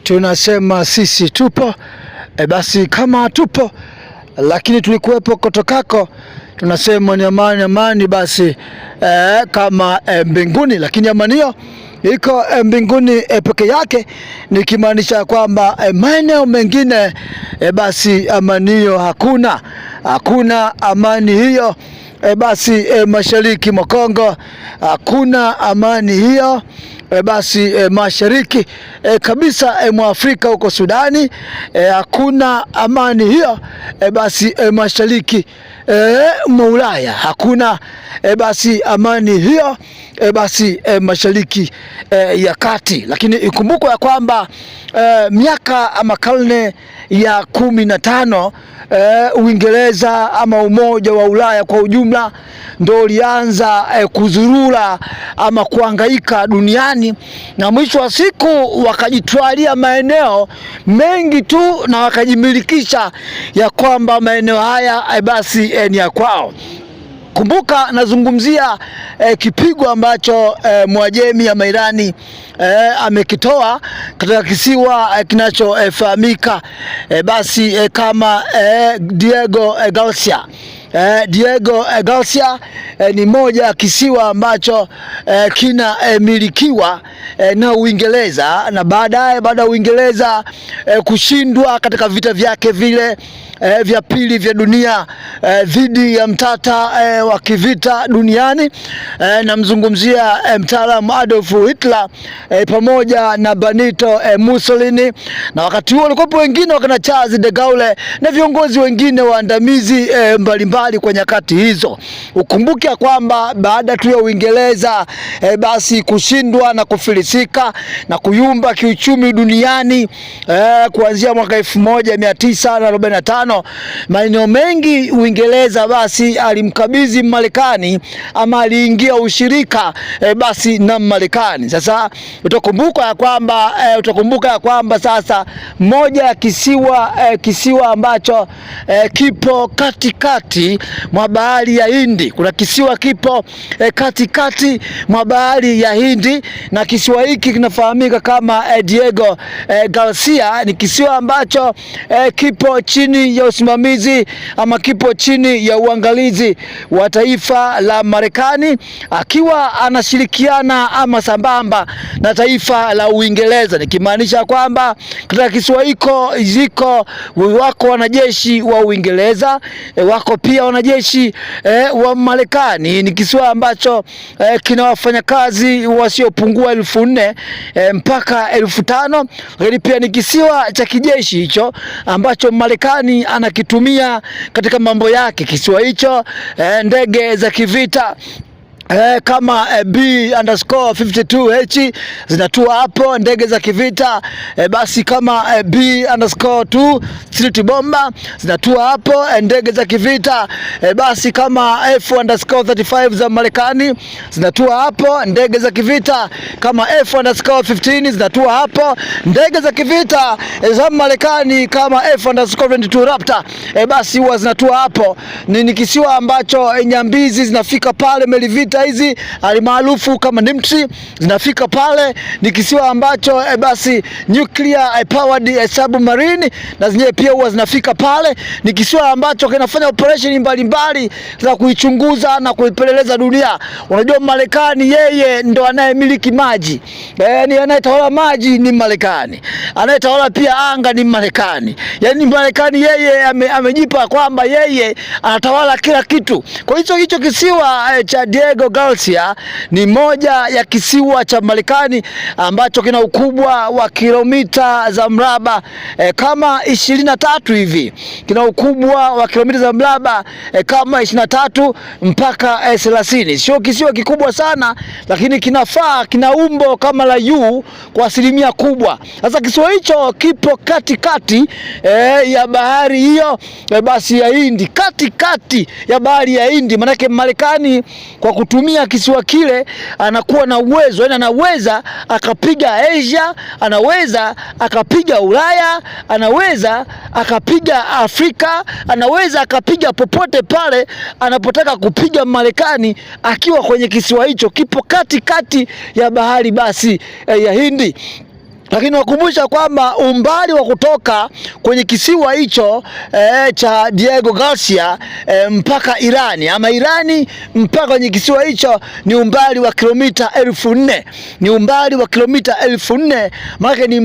tunasema sisi tupo. Basi kama tupo lakini tulikuwepo kotokako, tunasema ni amani amani. Basi kama mbinguni, lakini amani hiyo iko mbinguni peke yake, nikimaanisha kwamba maeneo mengine basi amani hiyo hakuna amani hiyo. Basi mashariki mwa Kongo hakuna amani hiyo. Basi mashariki kabisa mwa Afrika huko Sudani hakuna amani hiyo. Basi mashariki mwa Ulaya hakuna basi amani hiyo. Basi mashariki ya kati, lakini ikumbukwe ya kwamba miaka ama karne ya 15 Uingereza ama Umoja wa Ulaya kwa ujumla ndio ulianza kuzurura ama kuhangaika duniani, na mwisho wa siku wakajitwalia maeneo mengi tu na wakajimilikisha ya kwamba maeneo haya basi ni ya kwao. Kumbuka nazungumzia kipigo ambacho Mwajemi ama Irani amekitoa katika kisiwa kinachofahamika basi kama Diego Garcia. Diego Garcia ni moja ya kisiwa ambacho kinamilikiwa na Uingereza, na baada ya Uingereza kushindwa katika vita vyake vile vya pili vya dunia dhidi ya mtata wa kivita duniani, namzungumzia mtaalamu Adolf Hitler pamoja na Benito Mussolini, na wakati huo walikuwa wengine wakina Charles de Gaulle na viongozi wengine waandamizi mbalimbali kwa nyakati hizo. Ukumbuke kwamba baada tu ya Uingereza basi kushindwa na kufilisika na kuyumba kiuchumi duniani kuanzia mwaka 1945, maeneo mengi Uingereza basi alimkabidhi Marekani ama aliingia ushirika basi na Marekani. Sasa utakumbuka ya kwamba sasa moja ya kisiwa ambacho kipo katikati mwa bahari ya Hindi. Kuna kisiwa kipo katikati mwa bahari ya Hindi, na kisiwa hiki kinafahamika kama Diego Garcia. Ni kisiwa ambacho kipo chini ya usimamizi ama kipo chini ya uangalizi wa taifa la Marekani, akiwa anashirikiana ama sambamba na taifa la Uingereza, nikimaanisha kwamba katika kisiwa hiko wako wanajeshi wa Uingereza, wako pia wanajeshi wa Marekani. Ni kisiwa ambacho kina wafanyakazi wasiopungua 4,000 mpaka 5,000, lakini pia ni kisiwa cha kijeshi hicho ambacho Marekani anakitumia katika mambo yake. Kisiwa hicho ndege za kivita kama B_52H zinatua hapo, ndege za kivita basi kama B_2 Street Bomber zinatua hapo, ndege za kivita basi kama F_35 za Marekani zinatua hapo, ndege za kivita kama F_15 zinatua hapo, ndege za kivita za Marekani kama F_22 Raptor basi huwa zinatua hapo. Ni kisiwa ambacho nyambizi zinafika pale, meli vita hizi alimaarufu kama Nimtri zinafika pale. Ni kisiwa ambacho basi nuclear powered submarine na zenyewe pia huwa zinafika pale. Ni kisiwa ambacho kinafanya operation mbalimbali za kuichunguza na kuipeleleza dunia. Unajua Marekani yeye ndo anayemiliki maji, yani anayetawala maji ni Marekani, anayetawala pia anga ni Marekani. Yani Marekani yeye amejipa kwamba yeye anatawala kila kitu. Kwa hicho kisiwa cha Diego Garcia ni moja ya kisiwa cha Marekani ambacho kina ukubwa wa kilomita za mraba kama 23 hivi. Kina ukubwa wa kilomita za mraba kama 23 mpaka 30. Sio kisiwa kikubwa sana, lakini kina umbo kama la U kwa asilimia kubwa. Sasa kisiwa hicho kipo katikati ya bahari hiyo basi ya Hindi, katikati ya bahari ya Hindi. Manake Marekani kwa kutumia kisiwa kile anakuwa na uwezo, yani anaweza akapiga Asia, anaweza akapiga Ulaya, anaweza akapiga Afrika, anaweza akapiga popote pale anapotaka kupiga Marekani, akiwa kwenye kisiwa hicho kipo katikati ya bahari basi ya Hindi. Lakini wakumbusha kwamba umbali wa kutoka kwenye kisiwa hicho cha Diego Garcia mpaka Irani ama Irani mpaka kwenye kisiwa hicho ni umbali wa kilomita 1400. Ni umbali wa kilomita 1400, maana ni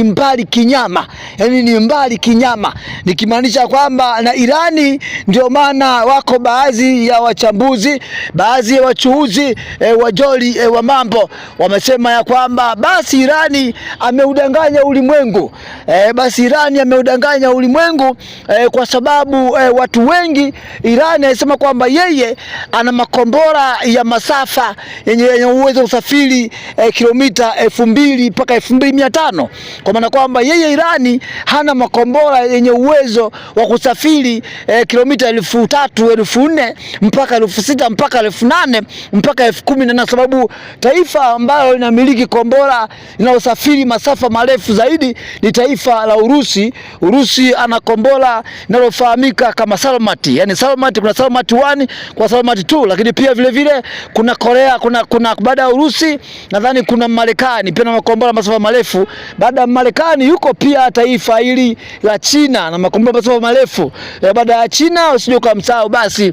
mbali kinyama. Yani ni mbali kinyama. Nikimaanisha kwamba na Irani, ndio maana wako baadhi ya wachambuzi, baadhi ya wachuuzi wajoli wa mambo wamesema ya kwamba basi Irani ameudanganya ulimwengu. Basi Irani ameudanganya ulimwengu kwa sababu watu wengi Irani anasema kwamba yeye ana makombora ya masafa yenye uwezo usafiri kilomita 2000 mpaka 2500. Kwa maana kwamba yeye Irani hana makombora yenye uwezo wa kusafiri kilomita 3000, 4000 mpaka 6000 mpaka 8000 mpaka 10000, na sababu taifa ambalo linamiliki kombora linalosafiri masafa marefu zaidi ni taifa la Urusi. Urusi ana kombora linalofahamika kama Salmati. Yani Salmati, kuna Salmati 1, kwa Salmati 2, lakini pia vile vile kuna Korea, kuna baada ya Urusi nadhani kuna Marekani pia na makombora masafa marefu. Baada ya Marekani yuko pia taifa hili la China na makombora masafa marefu. Baada ya China usije kumsahau basi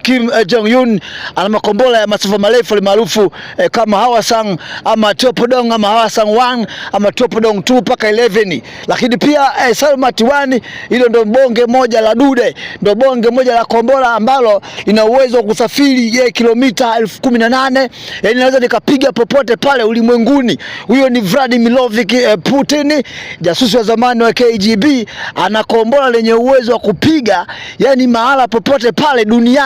Kim Jong-un ana makombora ya masafa marefu maarufu kama Hwasong ama Topodong ama Hwasong 1 ama Topodong 2 mpaka 11. Lakini pia Salmati 1, hilo ndio bonge moja la dude, ndio bonge moja la kombora ambalo lina uwezo wa kusafiri kilomita 1018. Yani naweza nikapiga popote pale ulimwenguni. Huyo ni Vladimir Putin, jasusi wa zamani wa KGB, ana kombora lenye uwezo wa kupiga yani mahala popote pale duniani.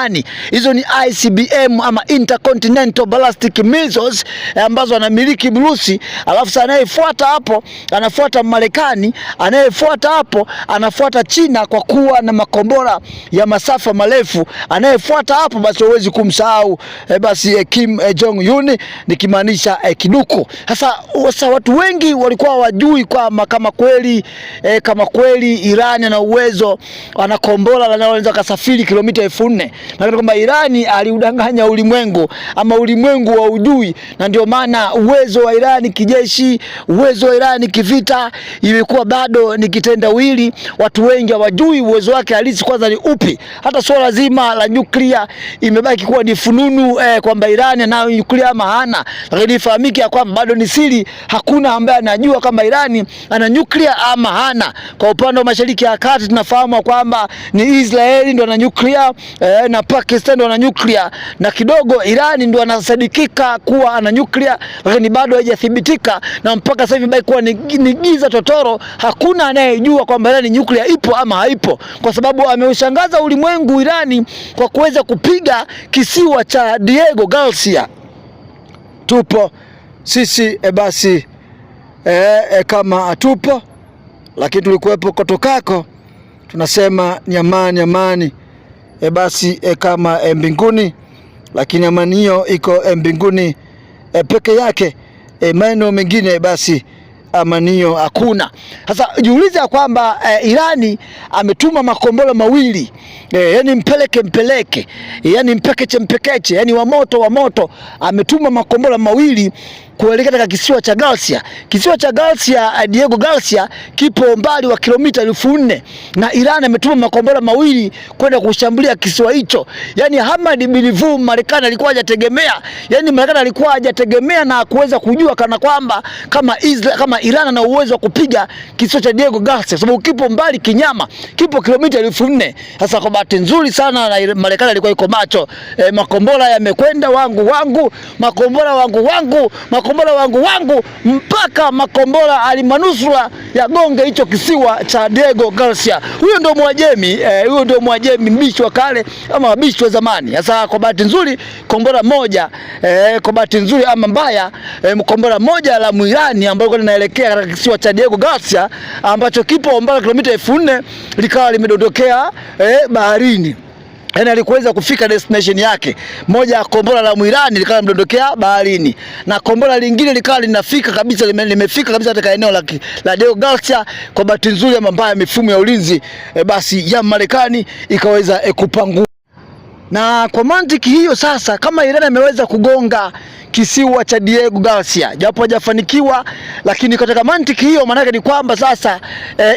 Hizo ni ICBM ama Intercontinental Ballistic Missiles ambazo anamiliki Urusi. Alafu anayefuata hapo anafuata Marekani, anayefuata hapo anafuata China kwa kuwa na makombora ya masafa marefu. Anayefuata hapo basi huwezi kumsahau basi Kim Jong-un, nikimaanisha kiduku. Sasa watu wengi walikuwa wajui kwa kama kweli Irani ana uwezo, ana kombora linaloweza kusafiri kilomita 4000. Na kwamba Irani aliudanganya ulimwengu ama ulimwengu wa ujui, na ndio maana uwezo wa Irani kijeshi, uwezo wa Irani kivita imekuwa bado ni kitendawili. Watu wengi hawajui uwezo wake halisi kwanza ni upi. Hata swala zima la nyuklia imebaki kuwa ni fununu kwamba Irani anayo nyuklia ama hana, lakini ifahamike ya kwamba bado ni siri. Hakuna ambaye anajua kama Irani ana nyuklia ama hana. Kwa upande wa Mashariki ya Kati tunafahamu kwamba ni Israeli ndio ana nyuklia na Pakistan ndio ana nyuklia, na kidogo Irani ndio anasadikika kuwa ana nyuklia, lakini bado haijathibitika, na mpaka sasa hivi bado kuwa ni giza totoro. Hakuna anayejua kwamba Irani nyuklia ipo ama haipo, kwa sababu ameushangaza ulimwengu Irani kwa kuweza kupiga kisiwa cha Diego Garcia. Tupo sisi basi kama tupo, lakini tulikuwepo kotokako, tunasema ni amani basi kama mbinguni, lakini amani hiyo iko mbinguni peke yake. Maeneo mengine basi amani hiyo hakuna. Sasa jiulize kwamba Irani ametuma makombora mawili, yani mpeleke, yani mpekeche, yani wa moto, ametuma makombora mawili kuelekea katika kisiwa cha Garcia. Kisiwa cha Garcia, Diego Garcia, kipo umbali wa kilomita 4000, na Iran ametuma makombora mawili kwenda kushambulia kisiwa hicho. Yani Hamad bin Vu, Marekani alikuwa hajategemea, yani Marekani alikuwa hajategemea na kuweza kujua kana kwamba kama Iran ana uwezo wa kupiga kisiwa cha Diego Garcia, sababu kipo mbali kinyama, kipo kilomita 4000. Sasa kwa bahati nzuri sana na Marekani alikuwa iko macho, makombora yamekwenda wangu, makombora wangu mpaka makombora alimanusura ya gonge hicho kisiwa cha Diego Garcia. Huyo ndio Mwajemi mbishi wa kale ama wabishi wa zamani. Sasa kwa bahati nzuri kombora moja, kwa bahati nzuri ama mbaya, kombora moja la Muirani ambalo linaelekea katika kisiwa cha Diego Garcia ambacho kipo umbali kilomita 4000 likawa limedondokea baharini. Yani alikuweza kufika destination yake. Moja ya kombora la Muirani likawa limedondokea baharini, na kombora lingine likawa linafika kabisa, limefika kabisa katika eneo la Diego Garcia. Kwa bahati nzuri ama mbaya, mifumo ya ulinzi basi ya Marekani ikaweza kupangua. Na kwa mantiki hiyo sasa, kama Iran ameweza kugonga kisiwa cha Diego Garcia, japo hajafanikiwa, lakini katika mantiki hiyo maana ni kwamba sasa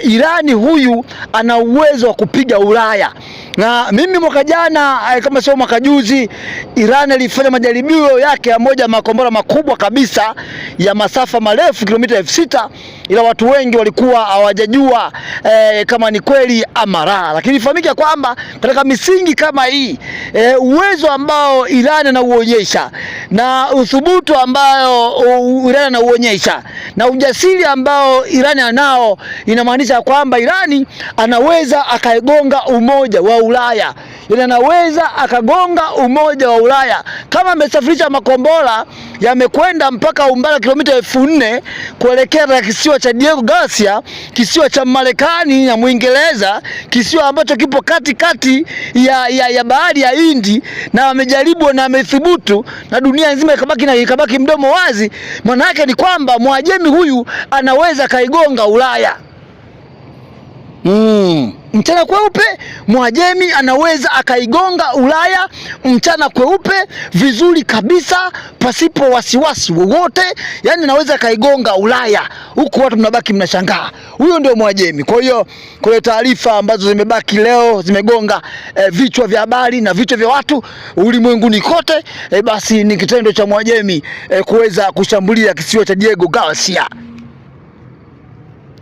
Irani huyu ana uwezo wa kupiga Ulaya. Na mimi mwaka jana kama sio mwaka juzi, Iran ilifanya majaribio yake ya moja makombora makubwa kabisa ya masafa marefu kilomita 6000, ila watu wengi walikuwa hawajajua kama ni kweli ama la. Lakini ifahamike kwamba katika misingi kama hii uwezo ambao Iran anauonyesha na uthubutu ambao Iran anauonyesha na ujasiri ambao Iran anao, inamaanisha kwamba Iran anaweza akaigonga umoja wa Ulaya. Yaani anaweza akagonga umoja wa Ulaya kama amesafirisha makombora yamekwenda mpaka umbali wa kilomita 4000 kuelekea katika kisiwa cha Diego Garcia, kisiwa cha Marekani na Muingereza, kisiwa ambacho kipo katikati ya bahari ya Hindi, na amejaribu na amethubutu na dunia nzima ikabaki mdomo wazi. Maana yake ni kwamba Mwajemi huyu anaweza kaigonga Ulaya. Mchana kweupe Mwajemi anaweza akaigonga Ulaya mchana kweupe vizuri kabisa, pasipo wasiwasi wowote. Yani anaweza akaigonga Ulaya, huku watu mnabaki mnashangaa, huyo ndio Mwajemi. Kwa hiyo kuna taarifa ambazo zimebaki leo zimegonga vichwa vya habari na vichwa vya watu ulimwenguni kote. Basi ni kitendo cha Mwajemi kuweza kushambulia kisiwa cha Diego Garcia.